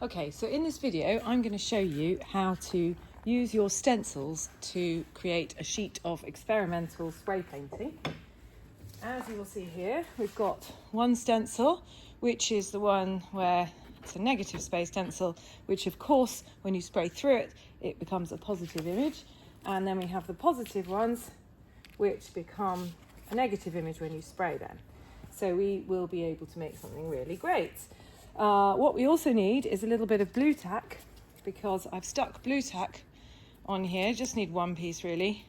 Okay, so in this video, I'm going to show you how to use your stencils to create a sheet of experimental spray painting. As you will see here, we've got one stencil, which is the one where it's a negative space stencil, which of course, when you spray through it, it becomes a positive image. And then we have the positive ones, which become a negative image when you spray them. So we will be able to make something really great. What we also need is a little bit of blue tack, because I've stuck blue tack on here. Just need one piece really,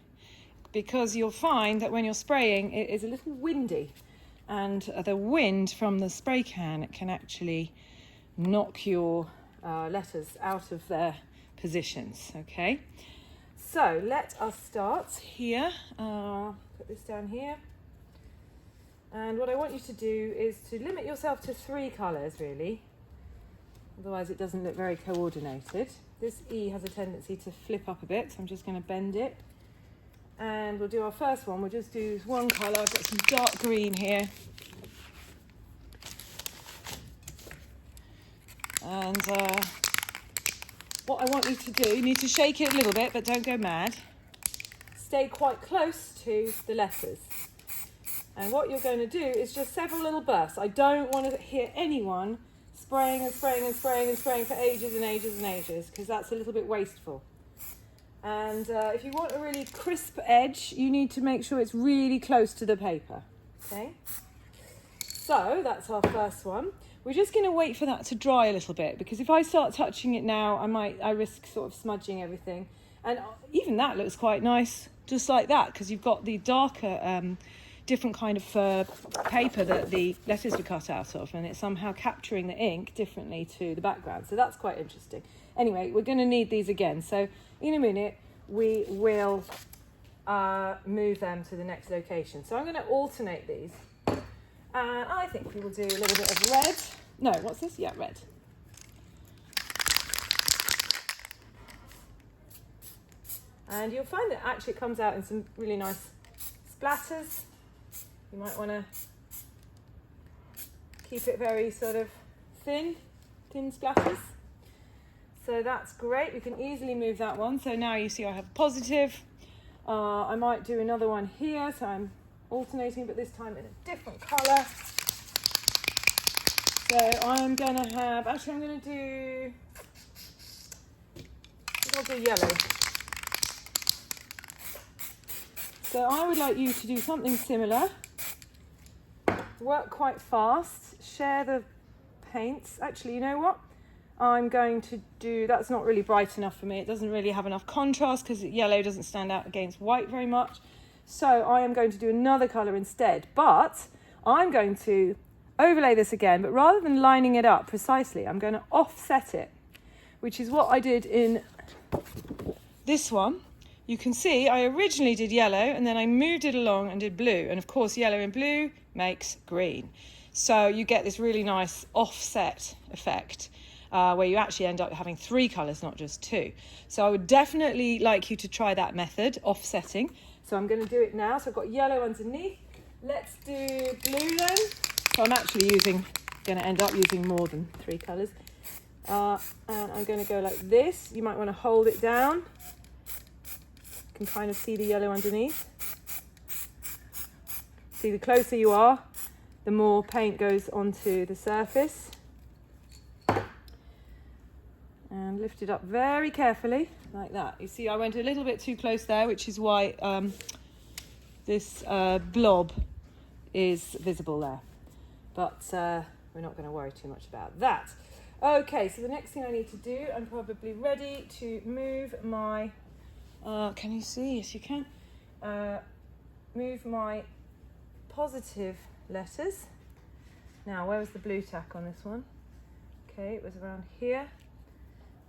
because you'll find that when you're spraying it is a little windy, and the wind from the spray can can actually knock your letters out of their positions. Okay, so let us start here. Put this down here. And what I want you to do is to limit yourself to 3 colours really, otherwise it doesn't look very coordinated. This E has a tendency to flip up a bit, so I'm just going to bend it. And we'll do our first one, we'll just do one colour. I've got some dark green here. And what I want you to do, you need to shake it a little bit, but don't go mad. Stay quite close to the letters. And what you're going to do is just several little bursts. I don't want to hear anyone spraying and spraying and spraying and spraying for ages and ages and ages, because that's a little bit wasteful. And if you want a really crisp edge, you need to make sure it's really close to the paper. Okay? So that's our first one. We're just going to wait for that to dry a little bit, because if I start touching it now, I risk sort of smudging everything. And even that looks quite nice, just like that, because you've got the darker different kind of paper that the letters were cut out of, and it's somehow capturing the ink differently to the background. So that's quite interesting. Anyway, we're going to need these again. So in a minute, we will move them to the next location. So I'm going to alternate these. And I think we will do a little bit of red. No, what's this? Yeah, red. And you'll find that actually it comes out in some really nice splatters. You might want to keep it very sort of thin splatters. So that's great. We can easily move that one. So now you see I have positive. I might do another one here. So I'm alternating, but this time in a different colour. So I'm going to have, actually I'm going to do, I'll do yellow. So I would like you to do something similar. Work quite fast, share the paints. Actually, you know what? I'm going to do, that's not really bright enough for me. It doesn't really have enough contrast, because yellow doesn't stand out against white very much. So I am going to do another colour instead, but I'm going to overlay this again, but rather than lining it up precisely, I'm going to offset it, which is what I did in this one. You can see I originally did yellow, and then I moved it along and did blue. And of course, yellow and blue makes green. So you get this really nice offset effect where you actually end up having 3 colours, not just 2. So I would definitely like you to try that method, offsetting. So I'm going to do it now. So I've got yellow underneath. Let's do blue then. So I'm actually going to end up using more than 3 colours. And I'm going to go like this. You might want to hold it down. You can kind of see the yellow underneath. See, the closer you are, the more paint goes onto the surface. And lift it up very carefully, like that. You see, I went a little bit too close there, which is why this blob is visible there. But we're not going to worry too much about that. Okay, so the next thing I need to do, I'm probably ready to move my... can you see? Yes, you can. Move my positive letters. Now, where was the blue tack on this one? Okay, it was around here.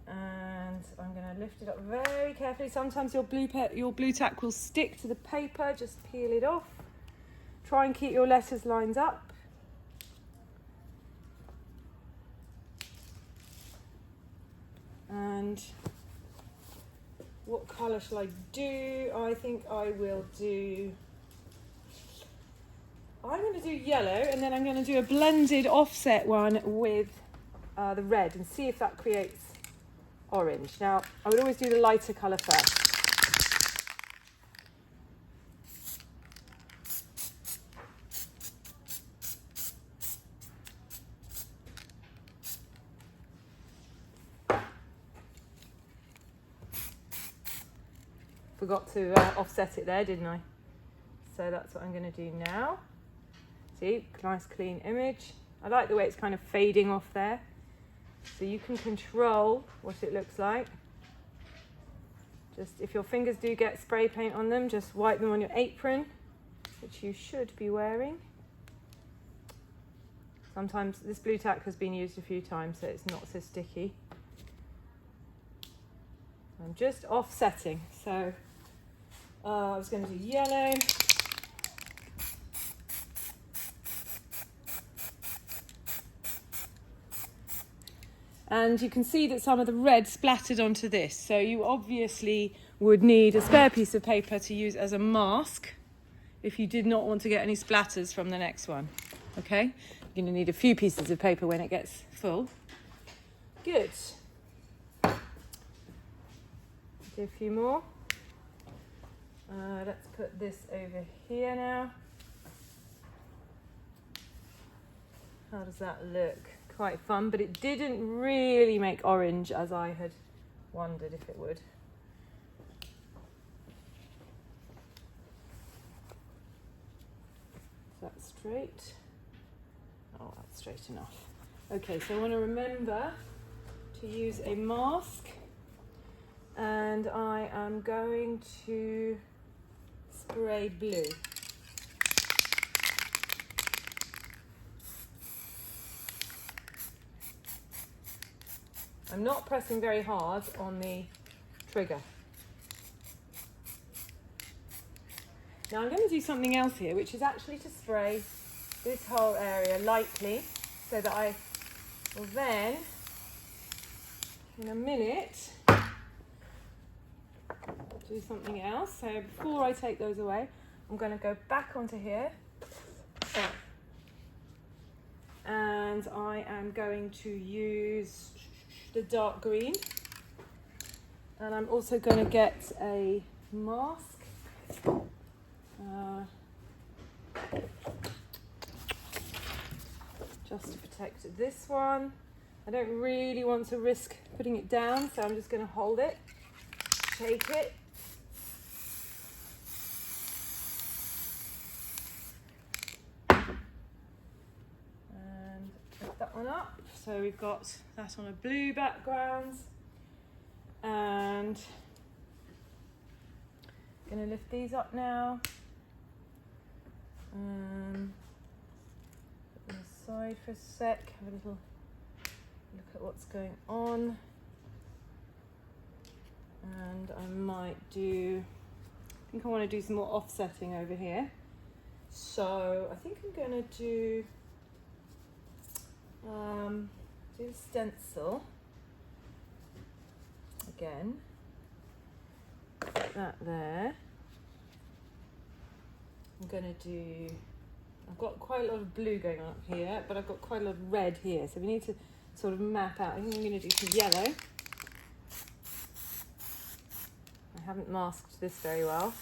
And I'm going to lift it up very carefully. Sometimes your blue tack will stick to the paper. Just peel it off. Try and keep your letters lined up. And what colour shall I do? I think I will do... I'm going to do yellow, and then I'm going to do a blended offset one with the red and see if that creates orange. Now, I would always do the lighter colour first. Forgot to offset it there, didn't I? So that's what I'm going to do now. See, nice clean image. I like the way it's kind of fading off there. So you can control what it looks like. Just if your fingers do get spray paint on them, just wipe them on your apron, which you should be wearing. Sometimes this blue tack has been used a few times, so it's not so sticky. I'm just offsetting. So I was going to do yellow. And you can see that some of the red splattered onto this. So you obviously would need a spare piece of paper to use as a mask if you did not want to get any splatters from the next one. Okay? You're going to need a few pieces of paper when it gets full. Good. Do a few more. Let's put this over here now. How does that look? Quite fun, but it didn't really make orange as I had wondered if it would. Is that straight? Oh, that's straight enough. Okay, so I want to remember to use a mask, and I am going to spray blue. I'm not pressing very hard on the trigger. Now I'm going to do something else here, which is actually to spray this whole area lightly, so that I will then, in a minute, do something else. So before I take those away, I'm going to go back onto here. And I am going to use the dark green, and I'm also going to get a mask just to protect this one. I don't really want to risk putting it down, so I'm just going to hold it, shake it, and lift that one up. So we've got that on a blue background, and I'm going to lift these up now. Put them aside for a sec, have a little look at what's going on. And I might do, I think I want to do some more offsetting over here. So I think I'm going to do the stencil again. Put that there. I'm going to do, I've got quite a lot of blue going on up here, but I've got quite a lot of red here, so we need to sort of map out. I think I'm going to do some yellow. I haven't masked this very well.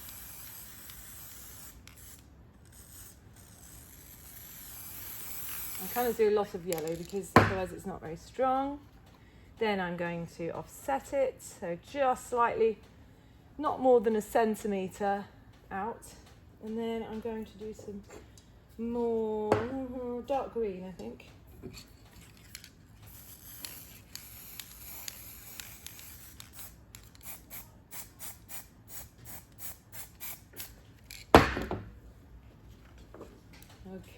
I kind of do a lot of yellow because otherwise it's not very strong. Then I'm going to offset it, so just slightly, not more than 1 centimetre out. And then I'm going to do some more dark green, I think.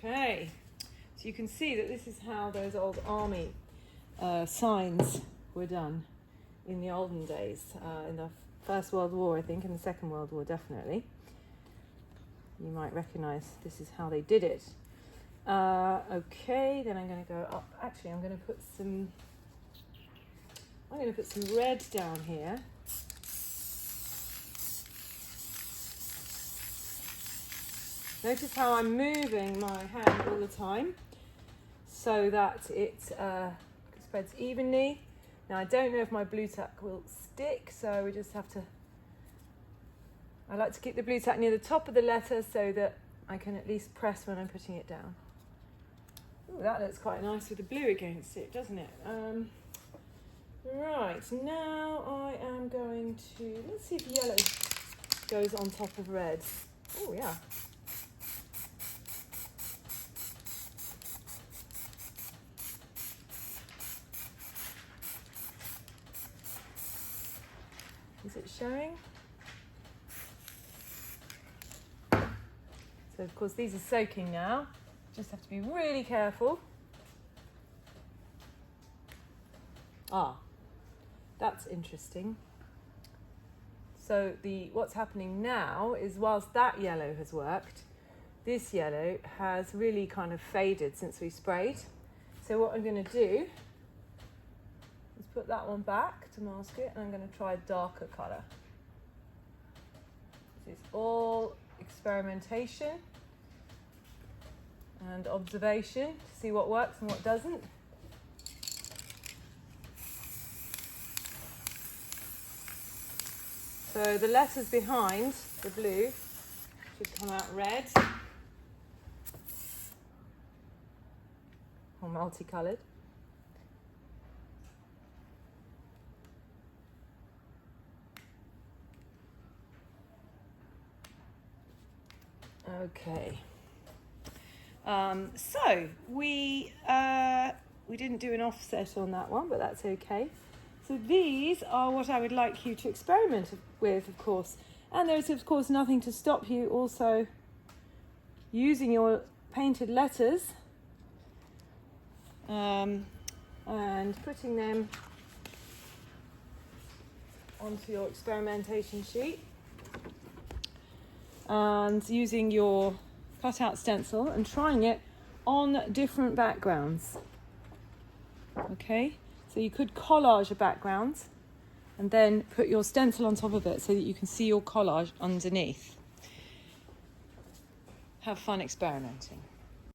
Okay, so you can see that this is how those old army signs were done in the olden days, in the First World War, I think, and the Second World War, definitely. You might recognise this is how they did it. Okay, then I'm going to go up. Actually, I'm going to put some red down here. Notice how I'm moving my hand all the time so that it, because spreads evenly. Now I don't know if my blue tack will stick, so we just have to, I like to keep the blue tack near the top of the letter so that I can at least press when I'm putting it down. Ooh, that looks quite nice with the blue against it, doesn't it? Right, now I am going to, let's see if yellow goes on top of red. Oh yeah. Is it showing? So of course these are soaking now. Just have to be really careful. Ah, that's interesting. So what's happening now is whilst that yellow has worked, this yellow has really kind of faded since we sprayed. So what I'm going to do is put that one back to mask it, and I'm going to try a darker colour. This is all experimentation and observation to see what works and what doesn't. So the letters behind the blue should come out red or multicoloured. Okay. So we didn't do an offset on that one, but that's okay. So these are what I would like you to experiment with, of course. And there's, of course, nothing to stop you also using your painted letters and putting them onto your experimentation sheet and using your cutout stencil and trying it on different backgrounds. Okay? So you could collage a background and then put your stencil on top of it so that you can see your collage underneath. Have fun experimenting.